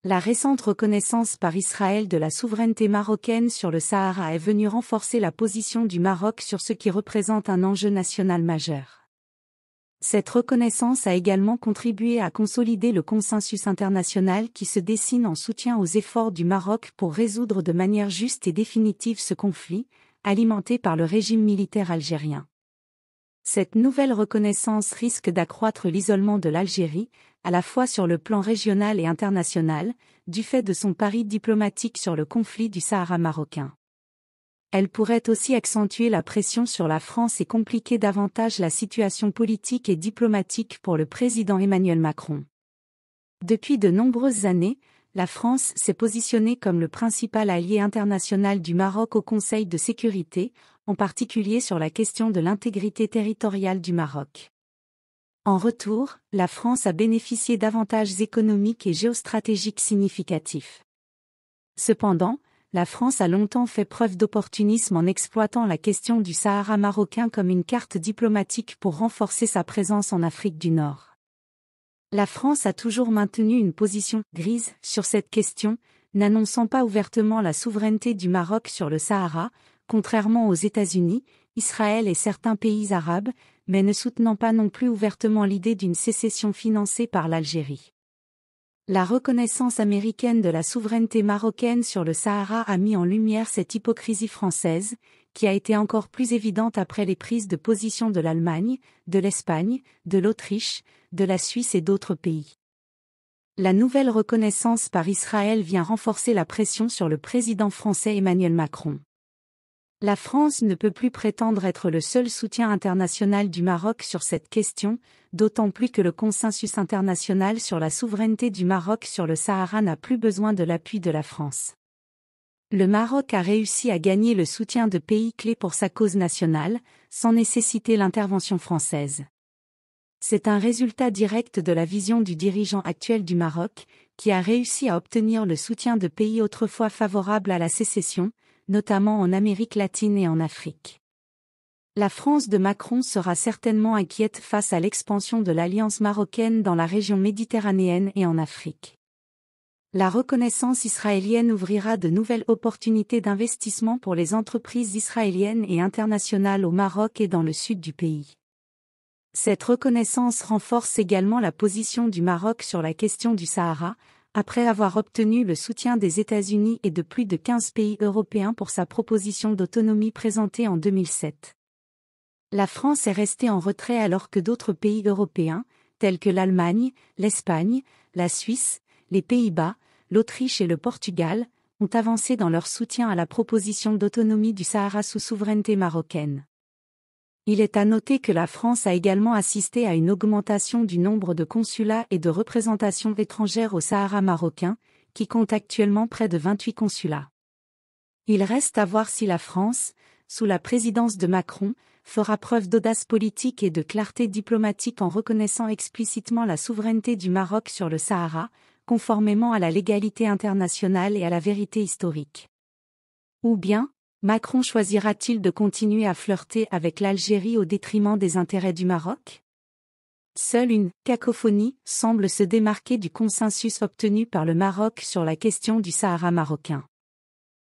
La récente reconnaissance par Israël de la souveraineté marocaine sur le Sahara est venue renforcer la position du Maroc sur ce qui représente un enjeu national majeur. Cette reconnaissance a également contribué à consolider le consensus international qui se dessine en soutien aux efforts du Maroc pour résoudre de manière juste et définitive ce conflit, alimenté par le régime militaire algérien. Cette nouvelle reconnaissance risque d'accroître l'isolement de l'Algérie, à la fois sur le plan régional et international, du fait de son pari diplomatique sur le conflit du Sahara marocain. Elle pourrait aussi accentuer la pression sur la France et compliquer davantage la situation politique et diplomatique pour le président Emmanuel Macron. Depuis de nombreuses années, la France s'est positionnée comme le principal allié international du Maroc au Conseil de sécurité, en particulier sur la question de l'intégrité territoriale du Maroc. En retour, la France a bénéficié d'avantages économiques et géostratégiques significatifs. Cependant, la France a longtemps fait preuve d'opportunisme en exploitant la question du Sahara marocain comme une carte diplomatique pour renforcer sa présence en Afrique du Nord. La France a toujours maintenu une position « grise » sur cette question, n'annonçant pas ouvertement la souveraineté du Maroc sur le Sahara, contrairement aux États-Unis, Israël et certains pays arabes, mais ne soutenant pas non plus ouvertement l'idée d'une sécession financée par l'Algérie. La reconnaissance américaine de la souveraineté marocaine sur le Sahara a mis en lumière cette hypocrisie française, qui a été encore plus évidente après les prises de position de l'Allemagne, de l'Espagne, de l'Autriche, de la Suisse et d'autres pays. La nouvelle reconnaissance par Israël vient renforcer la pression sur le président français Emmanuel Macron. La France ne peut plus prétendre être le seul soutien international du Maroc sur cette question, d'autant plus que le consensus international sur la souveraineté du Maroc sur le Sahara n'a plus besoin de l'appui de la France. Le Maroc a réussi à gagner le soutien de pays clés pour sa cause nationale, sans nécessiter l'intervention française. C'est un résultat direct de la vision du dirigeant actuel du Maroc, qui a réussi à obtenir le soutien de pays autrefois favorables à la sécession, notamment en Amérique latine et en Afrique. La France de Macron sera certainement inquiète face à l'expansion de l'alliance marocaine dans la région méditerranéenne et en Afrique. La reconnaissance israélienne ouvrira de nouvelles opportunités d'investissement pour les entreprises israéliennes et internationales au Maroc et dans le sud du pays. Cette reconnaissance renforce également la position du Maroc sur la question du Sahara, après avoir obtenu le soutien des États-Unis et de plus de 15 pays européens pour sa proposition d'autonomie présentée en 2007. La France est restée en retrait alors que d'autres pays européens, tels que l'Allemagne, l'Espagne, la Suisse, les Pays-Bas, l'Autriche et le Portugal, ont avancé dans leur soutien à la proposition d'autonomie du Sahara sous souveraineté marocaine. Il est à noter que la France a également assisté à une augmentation du nombre de consulats et de représentations étrangères au Sahara marocain, qui compte actuellement près de 28 consulats. Il reste à voir si la France, sous la présidence de Macron, fera preuve d'audace politique et de clarté diplomatique en reconnaissant explicitement la souveraineté du Maroc sur le Sahara, conformément à la légalité internationale et à la vérité historique. Ou bien, Macron choisira-t-il de continuer à flirter avec l'Algérie au détriment des intérêts du Maroc ? Seule une « cacophonie » semble se démarquer du consensus obtenu par le Maroc sur la question du Sahara marocain.